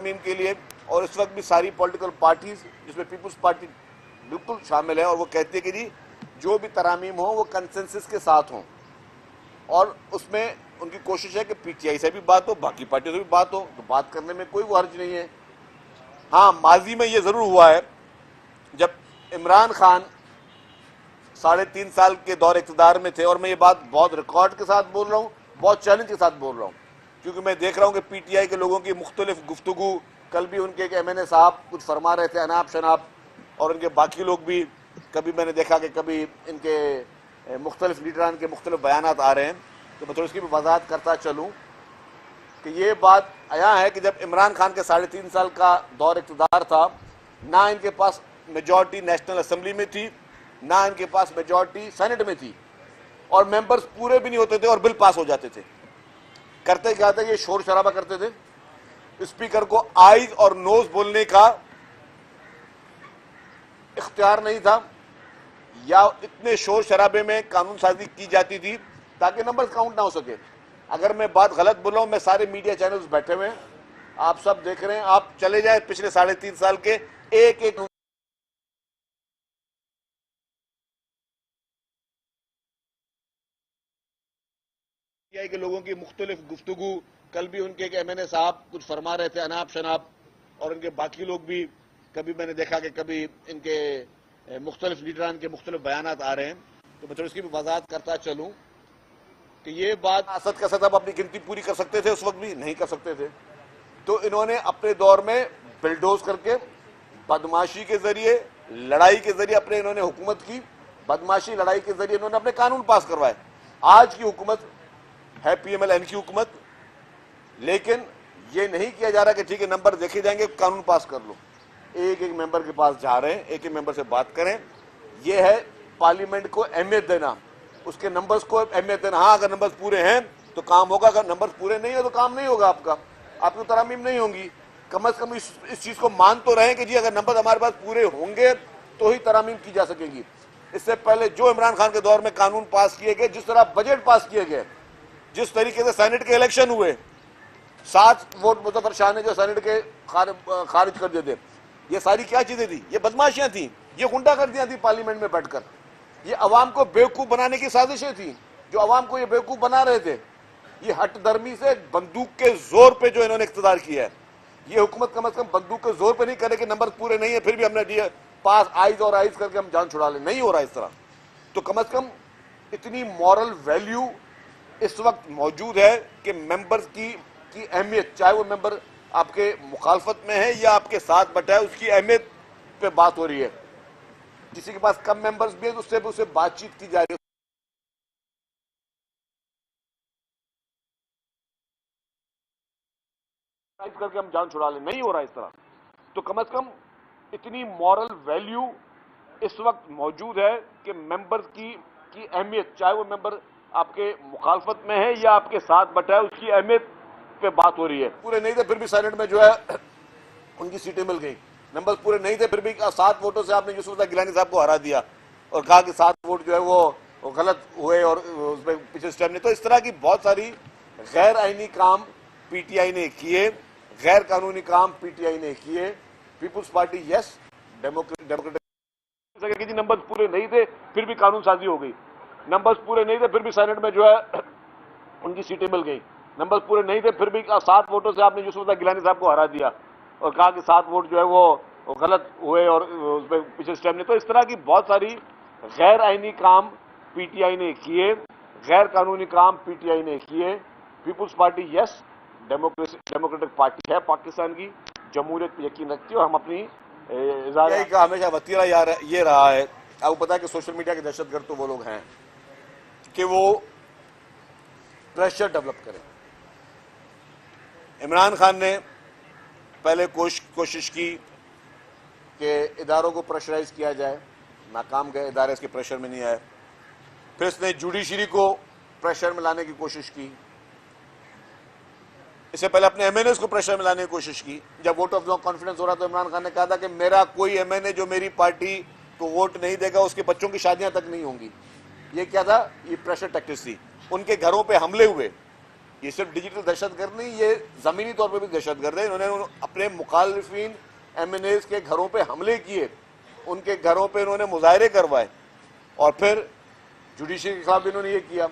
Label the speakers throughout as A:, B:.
A: तरमीम के लिए, और इस वक्त भी सारी पॉलिटिकल पार्टीज जिसमें पीपल्स पार्टी बिल्कुल शामिल है, और वो कहती है कि जी जो भी तरामीम हो वो कंसेंसस के साथ हों, और उसमें उनकी कोशिश है कि पीटीआई से भी बात हो, बाकी पार्टियों से भी बात हो, तो बात करने में कोई वो हर्ज नहीं है। हाँ, माजी में ये जरूर हुआ है जब इमरान खान 3.5 साल के दौर इक़्तिदार में थे, और मैं ये बात बहुत रिकॉर्ड के साथ बोल रहा हूँ, बहुत चैलेंज के साथ बोल रहा हूँ, क्योंकि मैं देख रहा हूँ कि पीटीआई के लोगों की मुख्तलिफ गुफ्तगू, कल भी उनके एक एमएनए साहब कुछ फरमा रहे थे, अनाप शनाप, और उनके बाकी लोग भी, कभी मैंने देखा कि कभी इनके मुख्तलिफ लीडरान के मुख्तलिफ बयानात आ रहे हैं, तो मैं थोड़ी इसकी भी वजाहत करता चलूँ कि ये बात आया है कि जब इमरान खान के 3.5 साल का दौर इक़्तिदार था, ना इनके पास मेजॉरिटी नेशनल असेंबली में थी, ना इनके पास मेजॉरिटी सेनेट में थी, और मेंबर्स पूरे भी नहीं होते थे और बिल पास हो जाते थे। करते क्या थे, ये शोर शराबा करते थे, स्पीकर को आइज और नोज बोलने का इख्तियार नहीं था, या इतने शोर शराबे में कानून साजी की जाती थी ताकि नंबर्स काउंट ना हो सके। अगर मैं बात गलत बोल रहा हूं, मैं सारे मीडिया चैनल्स बैठे हुए हैं, आप सब देख रहे हैं, आप चले जाए पिछले 3.5 साल के एक एक के लोगों की मुख्तलिफ गुफ्तगू, कल भी उनके एक एमएनए साहब कुछ फरमा रहे थे, अनाप शनाप, और उनके बाकी लोग भी, कभी मैंने देखा कि कभी इनके मुख्तलिफ लीडरान के मुख्तलिफ बयानात आ रहे हैं, तो मैं थोड़ी इसकी भी वजाहत करता चलूँ कि ये बात असद का सदब अपनी गिनती पूरी कर सकते थे, उस वक्त भी नहीं कर सकते थे, तो इन्होंने अपने दौर में बिल्डोज करके, बदमाशी के जरिए, लड़ाई के जरिए अपने इन्होंने हुकूमत की, बदमाशी लड़ाई के जरिए इन्होंने अपने कानून पास करवाए। आज की हुकूमत है पीएमएल-एन की हुकूमत, लेकिन ये नहीं किया जा रहा कि ठीक है नंबर देखे जाएंगे, कानून पास कर लो। एक एक मेंबर के पास जा रहे हैं, एक एक मेंबर से बात करें, यह है पार्लियामेंट को अहमियत देना, उसके नंबर्स को अहमियत देना। हाँ, अगर नंबर्स पूरे हैं तो काम होगा, अगर नंबर्स पूरे नहीं है तो काम नहीं होगा, आपकी तरमीम नहीं होंगी। कम से कम इस चीज को मान तो रहे कि जी अगर नंबर हमारे पास पूरे होंगे तो ही तरमीम की जा सकेगी। इससे पहले जो इमरान खान के दौर में कानून पास किए गए, जिस तरह बजट पास किए गए, जिस तरीके से सेनेट के इलेक्शन हुए, 7 वोट मुज़फ़्फ़र शाह ने जो सेनेट के खारिज कर दिए थे, ये सारी क्या चीजें थी? ये बदमाशियां थी, ये गुंडागर्दियां थी पार्लियामेंट में बैठकर, ये अवाम को बेवकूफ बनाने की साजिशें थी, जो अवाम को ये बेवकूफ बना रहे थे। ये हट दर्मी से बंदूक के जोर पे जो इन्होंने इख्तियार किया है, ये हुकूमत कम से कम बंदूक के जोर पे नहीं करे कि नंबर पूरे नहीं है फिर भी हमने दिए पास, आइज और आइज करके हम जान छुड़ा ले, नहीं हो रहा इस तरह। तो कम से कम इतनी मॉरल वैल्यू इस वक्त मौजूद है कि मेंबर्स की अहमियत, चाहे वो मेंबर आपके मुखालफत में है या आपके साथ बैठा है, उसकी अहमियत पे बात हो रही है। किसी के पास कम मेंबर्स भी है तो उससे बातचीत की जा रही है, करके हम जान छुड़ा ले, नहीं हो रहा इस तरह। तो कम से कम इतनी मॉरल वैल्यू इस वक्त मौजूद है कि मेंबर्स की अहमियत, चाहे वो मेंबर आपके मुखालफत में है या आपके साथ बैठा है, उसकी अहमियत पे बात हो रही है। पूरे नहीं थे फिर भी सेनेट में जो है उनकी सीटें मिल गई, नंबर पूरे नहीं थे फिर भी 7 वोटों से आपने यूसुफ गिलानी साहब को हरा दिया और कहा कि 7 वोट जो है वो गलत हुए और उसमें पिछले स्टेप नहीं। तो इस तरह की बहुत सारी गैर आईनी काम पीटीआई ने किए, गैर कानूनी काम पीटीआई ने किए। Peoples Party yes, democratic number पूरे नहीं थे फिर भी कानून साजी हो गई, नंबर्स पूरे नहीं थे फिर भी सेनेट में जो है उनकी सीटें मिल गई, नंबर्स पूरे नहीं थे फिर भी 7 वोटों से आपने यूसुफ गिलानी साहब को हरा दिया और कहा कि 7 वोट जो है वो गलत हुए और उसमें पिछले स्टेप नहीं। तो इस तरह की बहुत सारी गैर आईनी काम पीटीआई ने किए, गैर कानूनी काम पीटीआई ने किए। Peoples Party yes, democratic party है पाकिस्तान की, जमहूरियत पर यकीन रखती है और हम अपनी का हमेशा वतीरा ये रहा है। आपको पता है कि सोशल मीडिया के दहशतगर्द तो वो लोग हैं कि वो प्रेशर डेवलप करें। इमरान खान ने पहले कोशिश की कि इदारों को प्रेशराइज किया जाए, नाकाम गए इदारे, इसके प्रेशर में नहीं आए। फिर इसने जुडिशरी को प्रेशर में लाने की कोशिश की, इससे पहले अपने एमएनएस को प्रेशर में लाने की कोशिश की। जब वोट ऑफ नो कॉन्फिडेंस हो रहा तो इमरान खान ने कहा था कि मेरा कोई एमएनए जो मेरी पार्टी को वोट नहीं देगा उसके बच्चों की शादियां तक नहीं होंगी। ये क्या था? ये प्रेशर टैक्टिक्स थी। उनके घरों पे हमले हुए, ये सिर्फ डिजिटल दहशतगर्द नहीं, ये जमीनी तौर पर भी दहशतगर्द है। इन्होंने अपने मुखालिफिन MNAs के घरों पे हमले किए, उनके घरों पे इन्होंने मुजाहरे करवाए, और फिर जुडिशरी के खिलाफ भी इन्होंने ये किया।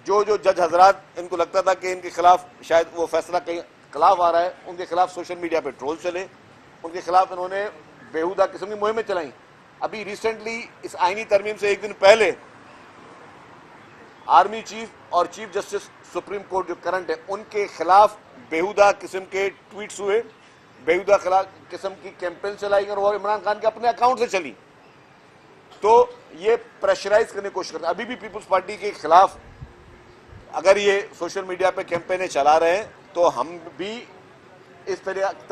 A: जो जज हजरात इनको लगता था कि इनके खिलाफ शायद वो फैसला कहीं खिलाफ आ रहा है, उनके खिलाफ सोशल मीडिया पे ट्रोल चले, उनके खिलाफ इन्होंने बेहुदा किस्म की मुहिमें चलाई। अभी रिसेंटली इस आईनी तरमीम से एक दिन पहले आर्मी चीफ और चीफ जस्टिस सुप्रीम कोर्ट जो करंट है, उनके खिलाफ बेहुदा किस्म के ट्वीट्स हुए, बेहुदा किस्म की कैंपेन चलाई और वो इमरान खान के अपने अकाउंट से चली। तो ये प्रेशराइज करने की कोशिश करते हैं। अभी भी पीपुल्स पार्टी के खिलाफ अगर ये सोशल मीडिया पे कैंपेनें चला रहे हैं तो हम भी इस तरीके